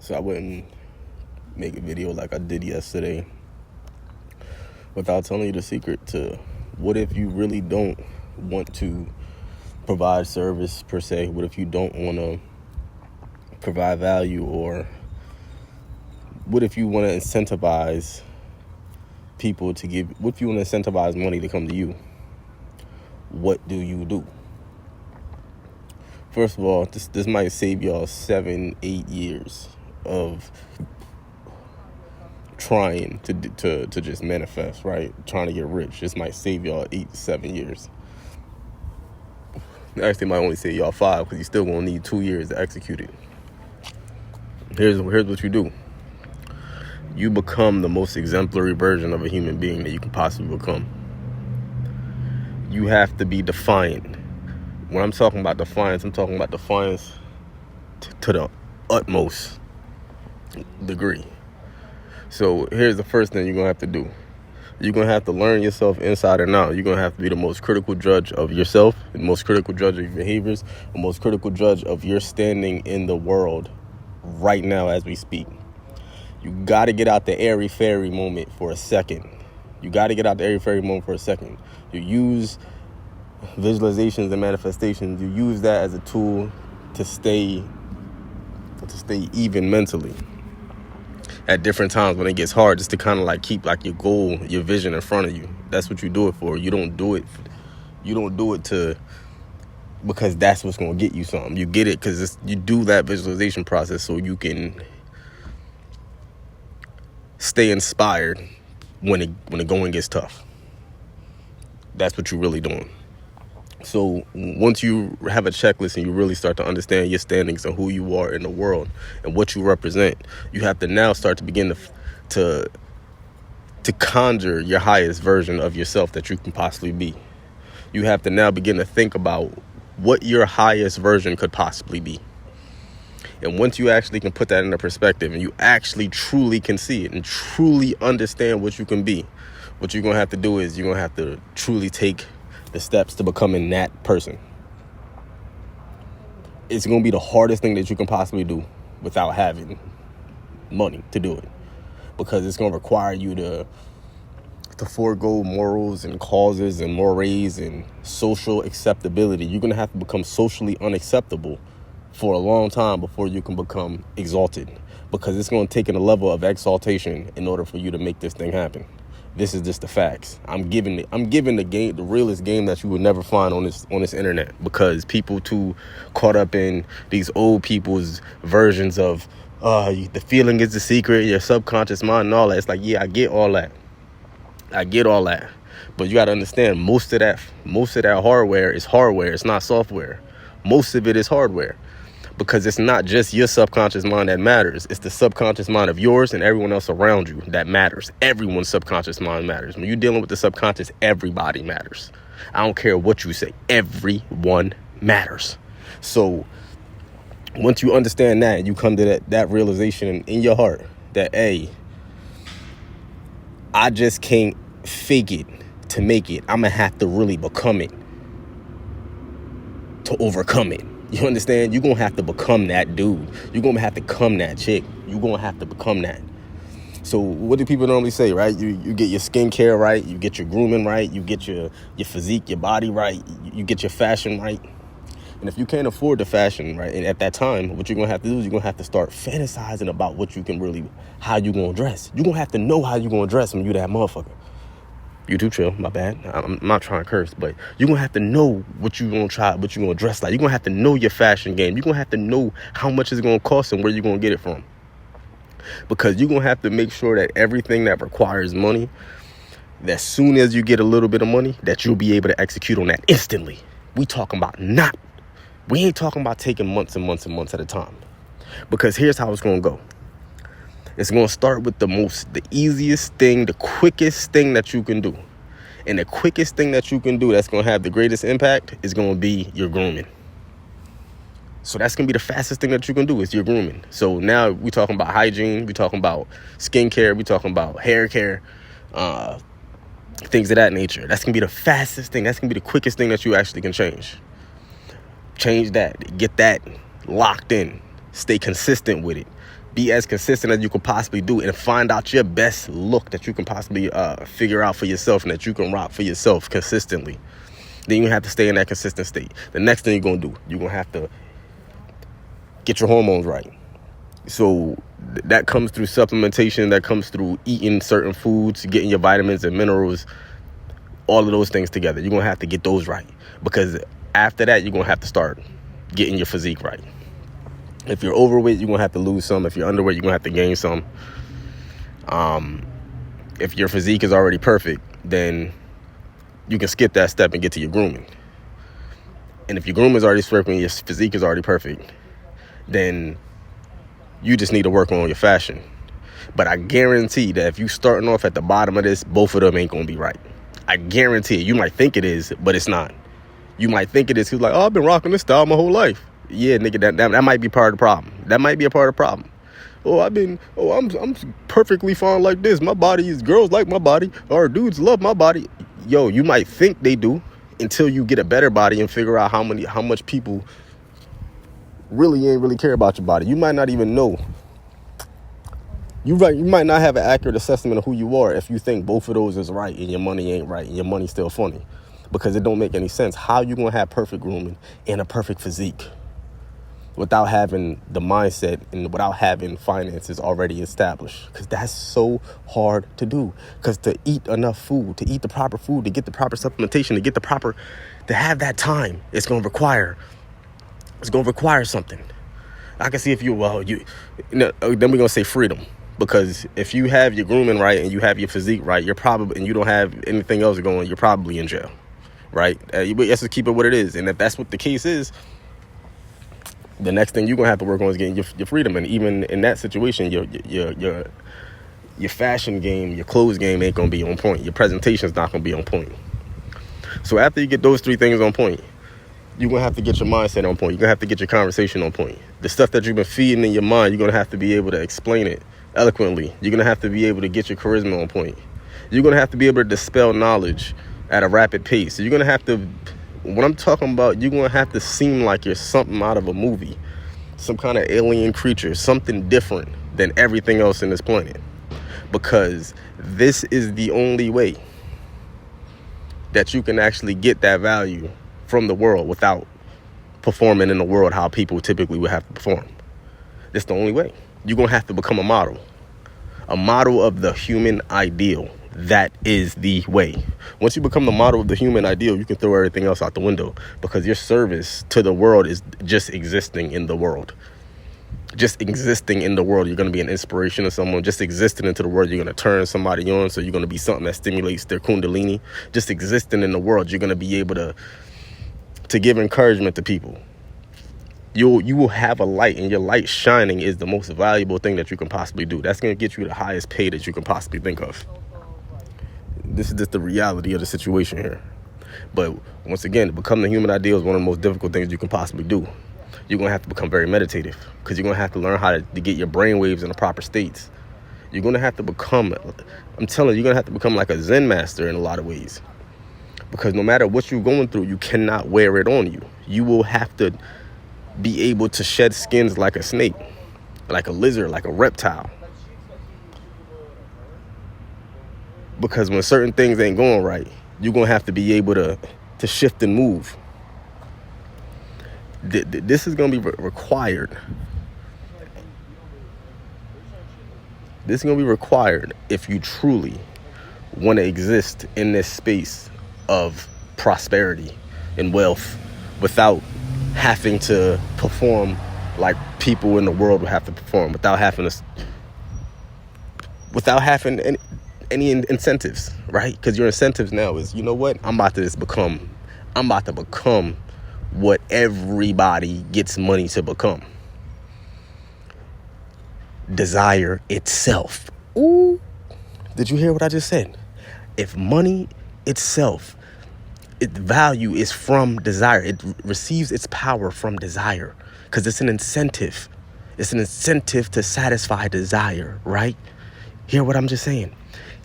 So I wouldn't make a video like I did yesterday without telling you the secret to what if you really don't want to provide service per se. What if you don't want to provide value, or what if you want to incentivize people to give, what if you want to incentivize money to come to you? What do you do? First of all, this might save y'all 7-8 years of trying to just manifest, right? Trying to get rich. This might save y'all 8-7 years. Actually, it might only save y'all 5, because you still gonna need 2 years to execute it. Here's what you do. You become the most exemplary version of a human being that you can possibly become. You have to be defiant. When I'm talking about defiance, I'm talking about defiance to the utmost degree. So here's the first thing you're going to have to do. You're going to have to learn yourself inside and out. You're going to have to be the most critical judge of yourself, the most critical judge of your behaviors, the most critical judge of your standing in the world right now as we speak. You got to get out the airy-fairy moment for a second. You use visualizations and manifestations. You use that as a tool to stay even mentally at different times when it gets hard, just to kind of like keep like your goal, your vision in front of you. That's what you do it for. You don't do it to because that's what's going to get you something. You get it because you do that visualization process so you can stay inspired when the going gets tough. That's what you're really doing. So once you have a checklist and you really start to understand your standings and who you are in the world and what you represent, you have to now start to begin to conjure your highest version of yourself that you can possibly be. You have to now begin to think about what your highest version could possibly be. And once you actually can put that into perspective and you actually truly can see it and truly understand what you can be, what you're going to have to do is you're going to have to truly take the steps to becoming that person. It's going to be the hardest thing that you can possibly do without having money to do it, because it's going to require you to forego morals and causes and mores and social acceptability. You're going to have to become socially unacceptable for a long time before you can become exalted, because it's going to take a level of exaltation in order for you to make this thing happen. This is just the facts. I'm giving the game, the realest game that you would never find on this internet, because people too caught up in these old people's versions of the feeling is the secret, your subconscious mind and all that. It's like, yeah, I get all that, but you got to understand most of that hardware is hardware. It's not software. Most of it is hardware. Because it's not just your subconscious mind that matters. It's the subconscious mind of yours and everyone else around you that matters. Everyone's subconscious mind matters. When you're dealing with the subconscious, everybody matters. I don't care what you say. Everyone matters. So once you understand that, you come to that realization in your heart that, hey, I just can't fake it to make it. I'm going to have to really become it to overcome it. You understand? You're going to have to become that dude. You're going to have to become that chick. You're going to have to become that. So what do people normally say, right? You get your skincare right. You get your grooming right. You get your physique, your body right. You get your fashion right. And if you can't afford the fashion, right, and at that time, what you're going to have to do is you're going to have to start fantasizing about what you can really, how you going to dress. You're going to have to know how you're going to dress when you that motherfucker. You too, chill, my bad. I'm not trying to curse, but you're going to have to know what you're going to try, what you're going to dress like. You're going to have to know your fashion game. You're going to have to know how much it's going to cost and where you're going to get it from. Because you're going to have to make sure that everything that requires money, that as soon as you get a little bit of money, that you'll be able to execute on that instantly. We ain't talking about taking months and months and months at a time. Because here's how it's going to go. It's going to start with the easiest thing, the quickest thing that you can do. And the quickest thing that you can do that's going to have the greatest impact is going to be your grooming. So that's going to be the fastest thing that you can do is your grooming. So now we're talking about hygiene. We're talking about skincare. We're talking about hair care, things of that nature. That's going to be the fastest thing. That's going to be the quickest thing that you actually can change. Change that. Get that locked in. Stay consistent with it. Be as consistent as you can possibly do, and find out your best look that you can possibly figure out for yourself and that you can rock for yourself consistently. Then you have to stay in that consistent state. The next thing you're going to do, you're going to have to get your hormones right. So that comes through supplementation, that comes through eating certain foods, getting your vitamins and minerals, all of those things together. You're going to have to get those right, because after that, you're going to have to start getting your physique right. If you're overweight, you're going to have to lose some. If you're underweight, you're going to have to gain some. If your physique is already perfect, then you can skip that step and get to your grooming. And if your grooming is already perfect and your physique is already perfect, then you just need to work on your fashion. But I guarantee that if you starting off at the bottom of this, both of them ain't going to be right. I guarantee it. You might think it is, but it's not. You might think it is. He's like, oh, I've been rocking this style my whole life. Yeah, nigga, that might be part of the problem. That might be a part of the problem. I'm perfectly fine like this. My body is, girls like my body, or dudes love my body. Yo, you might think they do until you get a better body and figure out how much people really ain't really care about your body. You might not even know. You might not have an accurate assessment of who you are if you think both of those is right and your money ain't right and your money's still funny, because it don't make any sense. How you gonna have perfect grooming and a perfect physique without having the mindset and without having finances already established? Because that's so hard to do. Because to eat enough food, to eat the proper food, to get the proper supplementation, to have that time, it's going to require something. I can see if then we're going to say freedom. Because if you have your grooming right and you have your physique right, and you don't have anything else going, you're probably in jail, right? Let's just keep it what it is. And if that's what the case is, the next thing you're going to have to work on is getting your freedom. And even in that situation, your fashion game, your clothes game ain't going to be on point. Your presentation's not going to be on point. So after you get those three things on point, you're going to have to get your mindset on point. You're going to have to get your conversation on point. The stuff that you've been feeding in your mind, you're going to have to be able to explain it eloquently. You're going to have to be able to get your charisma on point. You're going to have to be able to dispel knowledge at a rapid pace. So you're going to have to, what I'm talking about, you're going to have to seem like you're something out of a movie, some kind of alien creature, something different than everything else in this planet. Because this is the only way that you can actually get that value from the world without performing in the world how people typically would have to perform. It's the only way. You're going to have to become a model of the human ideal. That is the way. Once you become the model of the human ideal, you can throw everything else out the window, because your service to the world is just existing in the world. Just existing in the world. You're going to be an inspiration to someone. Just existing into the world, you're going to turn somebody on, so you're going to be something that stimulates their kundalini. Just existing in the world, you're going to be able to give encouragement to people. You will have a light, and your light shining is the most valuable thing that you can possibly do. That's going to get you the highest pay that you can possibly think of. This is just the reality of the situation here. But once again, to become the human ideal is one of the most difficult things you can possibly do. You're going to have to become very meditative, because you're going to have to learn how to get your brain waves in the proper states. You're going to have to become, I'm telling you, you're going to have to become like a Zen master in a lot of ways. Because no matter what you're going through, you cannot wear it on you. You will have to be able to shed skins like a snake, like a lizard, like a reptile. Because when certain things ain't going right, you're going to have to be able to shift and move. This is going to be required. This is going to be required if you truly want to exist in this space of prosperity and wealth without having to perform like people in the world would have to perform, without having any incentives, right? Because your incentives now is, you know what? I'm about to become what everybody gets money to become. Desire itself. Ooh. Did you hear what I just said? If money itself, its value is from desire. It receives its power from desire, because it's an incentive. It's an incentive to satisfy desire, right? Hear what I'm just saying?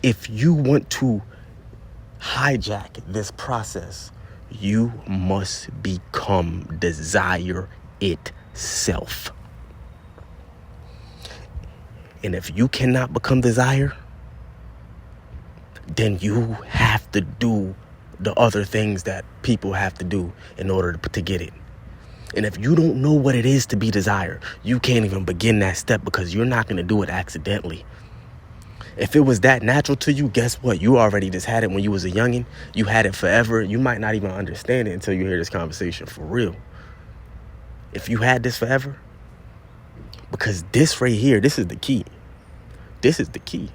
If you want to hijack this process, you must become desire itself. And if you cannot become desire, then you have to do the other things that people have to do in order to get it. And if you don't know what it is to be desire, you can't even begin that step because you're not going to do it accidentally. If it was that natural to you, guess what? You already just had it when you was a youngin'. You had it forever. You might not even understand it until you hear this conversation for real. If you had this forever, because this right here, this is the key. This is the key.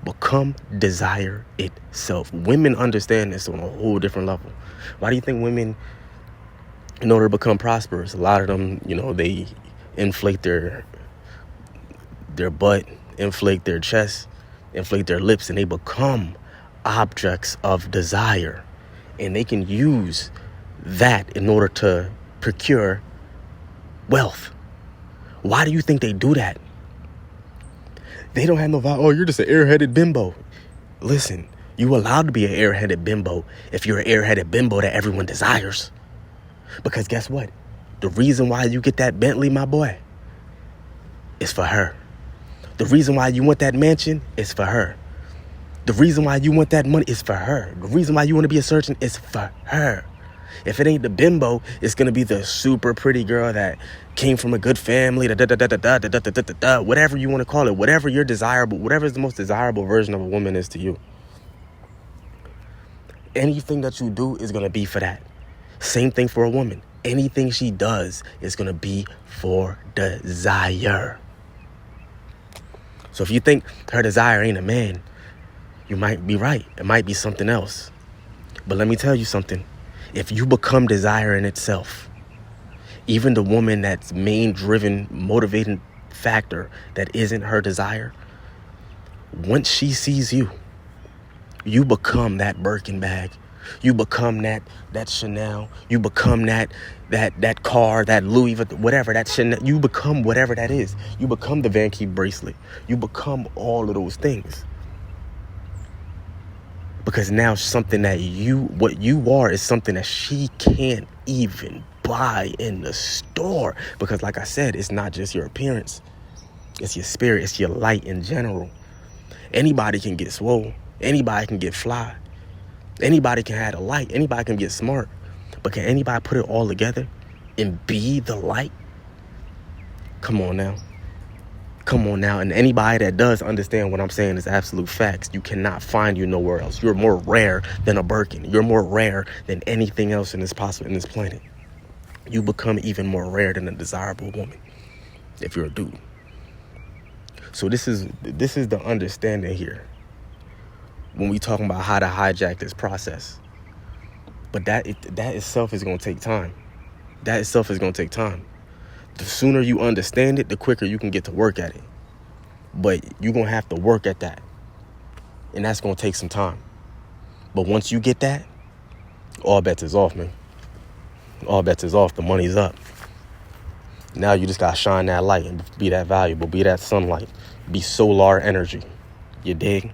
Become desire itself. Women understand this on a whole different level. Why do you think women, in order to become prosperous, a lot of them, they inflate their butt, inflate their chest, inflate their lips, and they become objects of desire. And they can use that in order to procure wealth. Why do you think they do that? They don't have no value. Oh, you're just an airheaded bimbo. Listen, you allowed to be an airheaded bimbo if you're an airheaded bimbo that everyone desires. Because guess what? The reason why you get that Bentley, my boy, is for her. The reason why you want that mansion is for her. The reason why you want that money is for her. The reason why you want to be a surgeon is for her. If it ain't the bimbo, it's going to be the super pretty girl that came from a good family, whatever you want to call it, whatever you're desirable, whatever is the most desirable version of a woman is to you. Anything that you do is going to be for that. Same thing for a woman. Anything she does is going to be for desire. So if you think her desire ain't a man, you might be right. It might be something else. But let me tell you something. If you become desire in itself, even the woman that's main driven, motivating factor that isn't her desire, once she sees you, you become that Birkin bag. You become that Chanel. You become that car, that Louis Vuitton, whatever, that Chanel. You become whatever that is. You become the Van Cleef bracelet. You become all of those things. Because now something that what you are is something that she can't even buy in the store. Because like I said, it's not just your appearance. It's your spirit. It's your light in general. Anybody can get swole. Anybody can get fly. Anybody can have a light. Anybody can get smart. But can anybody put it all together and be the light? Come on now. Come on now. And anybody that does understand what I'm saying is absolute facts. You cannot find you nowhere else. You're more rare than a Birkin. You're more rare than anything else in this planet. You become even more rare than a desirable woman if you're a dude. So this is the understanding here when we talking about how to hijack this process. But that itself is going to take time. That itself is going to take time. The sooner you understand it, the quicker you can get to work at it. But you're going to have to work at that. And that's going to take some time. But once you get that, all bets is off, man. All bets is off. The money's up. Now you just got to shine that light and be that valuable. Be that sunlight. Be solar energy. You dig?